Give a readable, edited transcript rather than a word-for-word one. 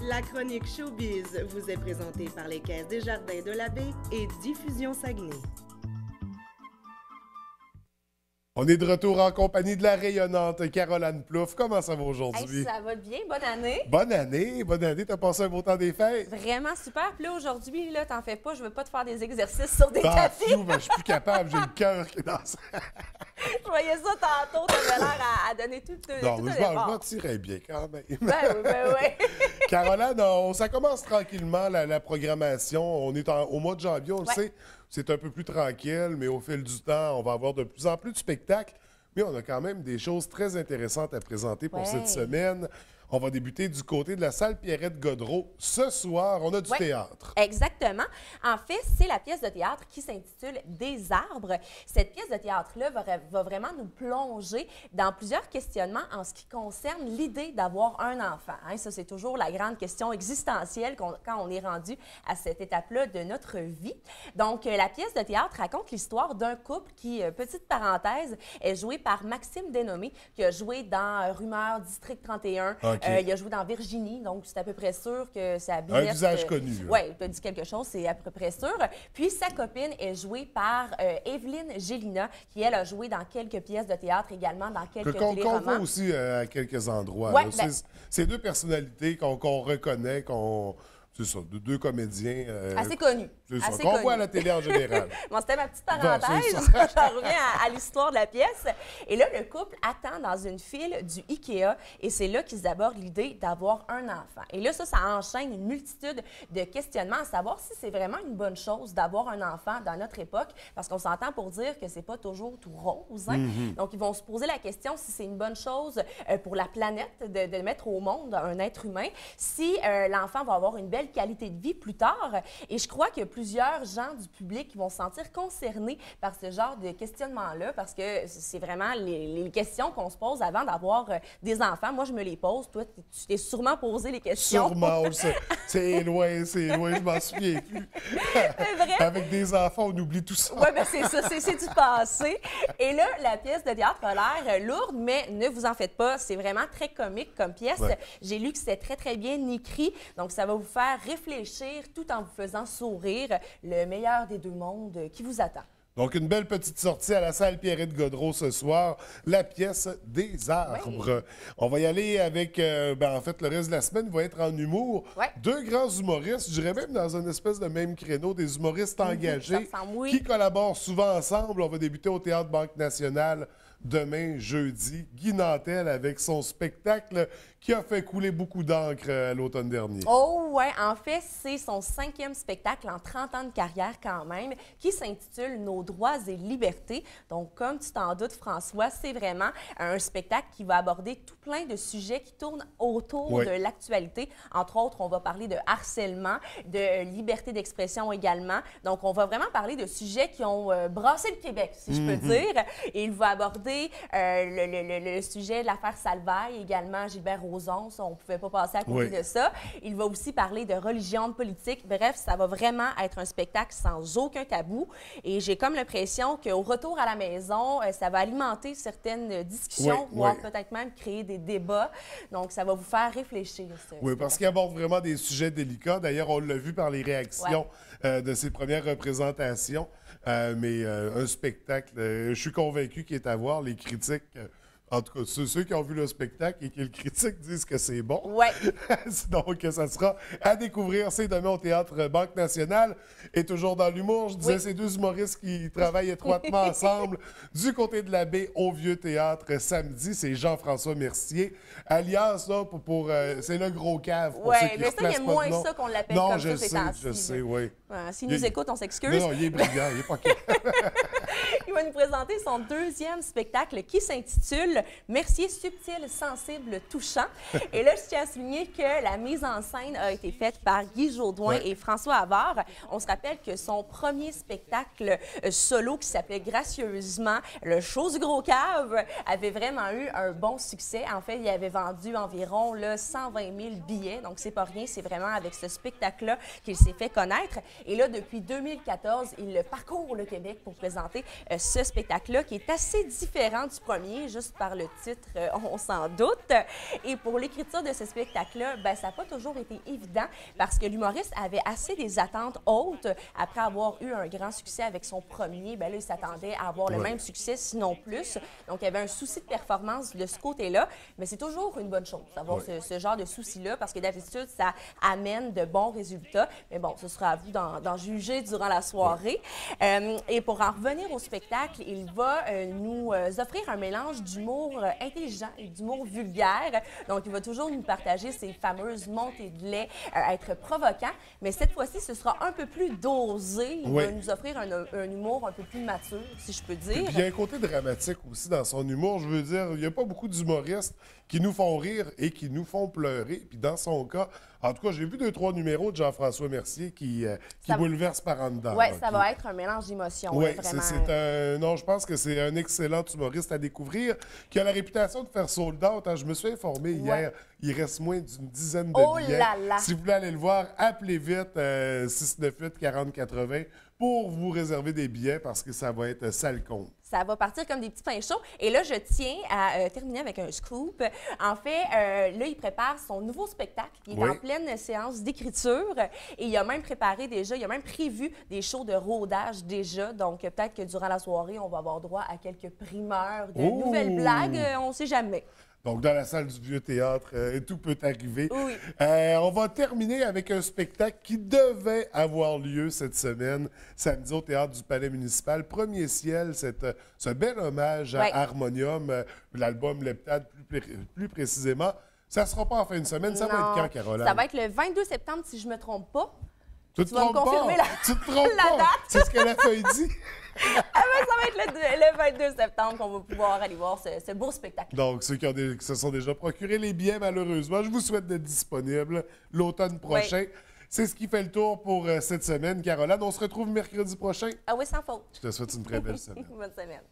La chronique Showbiz vous est présentée par les Caisses des Jardins de la Baie et Diffusion Saguenay. On est de retour en compagnie de la rayonnante Caroline Plouffe. Comment ça va aujourd'hui? Hey, ça va bien, bonne année. Bonne année, bonne année. T'as passé un beau temps des fêtes? Vraiment super. Puis là, aujourd'hui, là, t'en fais pas, je veux pas te faire des exercices sur des tapis. Ben, je suis plus capable, j'ai le cœur qui est dans ça. Je voyais ça tantôt, t'avais l'air à donner tout Non, tout je m'en tirais bien quand même. Ben oui. Caroline, ça commence tranquillement la programmation. On est au mois de janvier, on le sait. C'est un peu plus tranquille, mais au fil du temps, on va avoir de plus en plus de spectacles. Mais on a quand même des choses très intéressantes à présenter pour cette semaine. On va débuter du côté de la salle Pierrette-Godreau. Ce soir, on a du théâtre. Exactement. En fait, c'est la pièce de théâtre qui s'intitule Des arbres. Cette pièce de théâtre-là va vraiment nous plonger dans plusieurs questionnements en ce qui concerne l'idée d'avoir un enfant. Hein, ça, c'est toujours la grande question existentielle quand on est rendu à cette étape-là de notre vie. Donc, la pièce de théâtre raconte l'histoire d'un couple qui, petite parenthèse, est joué par Maxime Denomé, qui a joué dans Rumeur, District 31. Il a joué dans Virginie, donc c'est à peu près sûr que ça a un visage connu. Oui, tu as dit quelque chose, c'est à peu près sûr. Puis sa copine est jouée par Evelyne Gélina, qui, elle, a joué dans quelques pièces de théâtre également, dans quelques téléromans. Qu'on voit aussi à quelques endroits. Ouais, c'est deux personnalités qu'on reconnaît, c'est ça, deux comédiens. Assez connus. C'est ça, qu'on voit à la télé en général. Bon, c'était ma petite parenthèse. Je reviens à l'histoire de la pièce. Et là, le couple attend dans une file du IKEA et c'est là qu'ils abordent l'idée d'avoir un enfant. Et là, ça enchaîne une multitude de questionnements à savoir si c'est vraiment une bonne chose d'avoir un enfant dans notre époque, parce qu'on s'entend pour dire que c'est pas toujours tout rose. Hein? Donc, ils vont se poser la question si c'est une bonne chose pour la planète de mettre au monde un être humain, si l'enfant va avoir une belle qualité de vie plus tard. Et je crois que plusieurs gens du public vont se sentir concernés par ce genre de questionnement-là parce que c'est vraiment les questions qu'on se pose avant d'avoir des enfants. Moi, je me les pose. Toi, tu t'es sûrement posé les questions. Sûrement, c'est loin, je m'en souviens plus. Avec des enfants, on oublie tout ça. Oui, bien c'est ça, c'est du passé. Et là, la pièce de théâtre a l'air lourde, mais ne vous en faites pas, c'est vraiment très comique comme pièce. Ouais. J'ai lu que c'était très, très bien écrit, donc ça va vous faire réfléchir tout en vous faisant sourire, le meilleur des deux mondes qui vous attend. Donc, une belle petite sortie à la salle Pierrette-Godreau ce soir, la pièce Des arbres. Oui. On va y aller avec, en fait, le reste de la semaine va être en humour. Ouais. Deux grands humoristes, je dirais même dans une espèce de même créneau, des humoristes engagés qui collaborent souvent ensemble. On va débuter au Théâtre Banque Nationale demain, jeudi. Guy Nantel avec son spectacle qui a fait couler beaucoup d'encre à l'automne dernier. Oh ouais, en fait, c'est son 5e spectacle en 30 ans de carrière quand même, qui s'intitule Nos droits et libertés. Donc, comme tu t'en doutes, François, c'est vraiment un spectacle qui va aborder tout plein de sujets qui tournent autour de l'actualité. Entre autres, on va parler de harcèlement, de liberté d'expression également. Donc, on va vraiment parler de sujets qui ont brassé le Québec, si je peux dire. Et il va aborder le sujet de l'affaire Salvaille, également Gilbert Rozon, on ne pouvait pas passer à côté de ça. Il va aussi parler de religion, de politique. Bref, ça va vraiment être un spectacle sans aucun tabou. Et j'ai comme l'impression qu'au retour à la maison, ça va alimenter certaines discussions, voire peut-être même créer des débats. Donc, ça va vous faire réfléchir. Oui, parce qu'il aborde vraiment des sujets délicats. D'ailleurs, on l'a vu par les réactions de ses premières représentations. Mais un spectacle, je suis convaincu qu'il est à voir. Les critiques... En tout cas, ceux qui ont vu le spectacle et qui le critiquent disent que c'est bon. Ouais. Donc, ça sera à découvrir. C'est demain au Théâtre Banque Nationale. Et toujours dans l'humour, je disais, ces deux humoristes qui travaillent étroitement ensemble du côté de la baie au Vieux Théâtre samedi. C'est Jean-François Mercier, alias, là, c'est le gros cave. Oui, mais ça, il y a moins ça qu'on l'appelle comme ça ces temps-ci. Je sais, oui. S'il nous écoute, on s'excuse. Non, il est brillant, il est pas Il va nous présenter son 2e spectacle qui s'intitule Mercier subtil, sensible, touchant. Et là, je tiens à souligner que la mise en scène a été faite par Guy Jodoin et François Havard. On se rappelle que son premier spectacle solo qui s'appelait Gracieusement, le show du gros cave, avait vraiment eu un bon succès. En fait, il avait vendu environ 120 000 billets. Donc, c'est pas rien. C'est vraiment avec ce spectacle-là qu'il s'est fait connaître. Et là, depuis 2014, il parcourt le Québec pour présenter ce spectacle-là qui est assez différent du premier, juste par le titre, on s'en doute. Et pour l'écriture de ce spectacle-là, ben, ça n'a pas toujours été évident parce que l'humoriste avait assez des attentes hautes. Après avoir eu un grand succès avec son premier, ben là, il s'attendait à avoir le même succès, sinon plus. Donc, il y avait un souci de performance de ce côté-là, mais c'est toujours une bonne chose d'avoir ce genre de souci-là parce que d'habitude, ça amène de bons résultats. Mais bon, ce sera à vous d'en juger durant la soirée. Et pour en revenir au spectacle, il va nous offrir un mélange d'humour intelligent et d'humour vulgaire. Donc, il va toujours nous partager ses fameuses montées de lait, être provoquant. Mais cette fois-ci, ce sera un peu plus dosé. Il va nous offrir un humour un peu plus mature, si je peux dire. Puis il y a un côté dramatique aussi dans son humour. Je veux dire, il n'y a pas beaucoup d'humoristes qui nous font rire et qui nous font pleurer. Puis dans son cas, en tout cas, j'ai vu 2-3 numéros de Jean-François Mercier qui bouleversent par en dedans. Oui, ça va être un mélange d'émotions. Oui, vraiment. Non, je pense que c'est un excellent humoriste à découvrir qui a la réputation de faire sold out. Je me suis informé hier, il reste moins d'une dizaine de billets. Là là. Si vous voulez aller le voir, appelez vite 698-4080 pour vous réserver des billets parce que ça va être sale compte. Ça va partir comme des petits pains chauds. Et là, je tiens à terminer avec un scoop. En fait, là, il prépare son nouveau spectacle. Il est en pleine séance d'écriture. Et il a même préparé déjà, il a même prévu des shows de rodage déjà. Donc, peut-être que durant la soirée, on va avoir droit à quelques primeurs de nouvelles blagues. On ne sait jamais. Donc, dans la salle du Vieux Théâtre, tout peut arriver. Oui. On va terminer avec un spectacle qui devait avoir lieu cette semaine, samedi au Théâtre du Palais municipal. Premier ciel, ce bel hommage à Harmonium, l'album Leptade plus précisément. Ça ne sera pas en fin de semaine, ça va être quand, Caroline? Ça va être le 22 septembre, si je ne me trompe pas. Tu vas me confirmer tu te trompes la date. C'est ce que la feuille dit. Ah ben, ça va être le 22 septembre qu'on va pouvoir aller voir ce beau spectacle. Donc, ceux qui se sont déjà procurés les billets, malheureusement, je vous souhaite d'être disponible l'automne prochain. C'est ce qui fait le tour pour cette semaine, Caroline. On se retrouve mercredi prochain. Ah oui, sans faute. Je te souhaite une très belle semaine. Bonne semaine.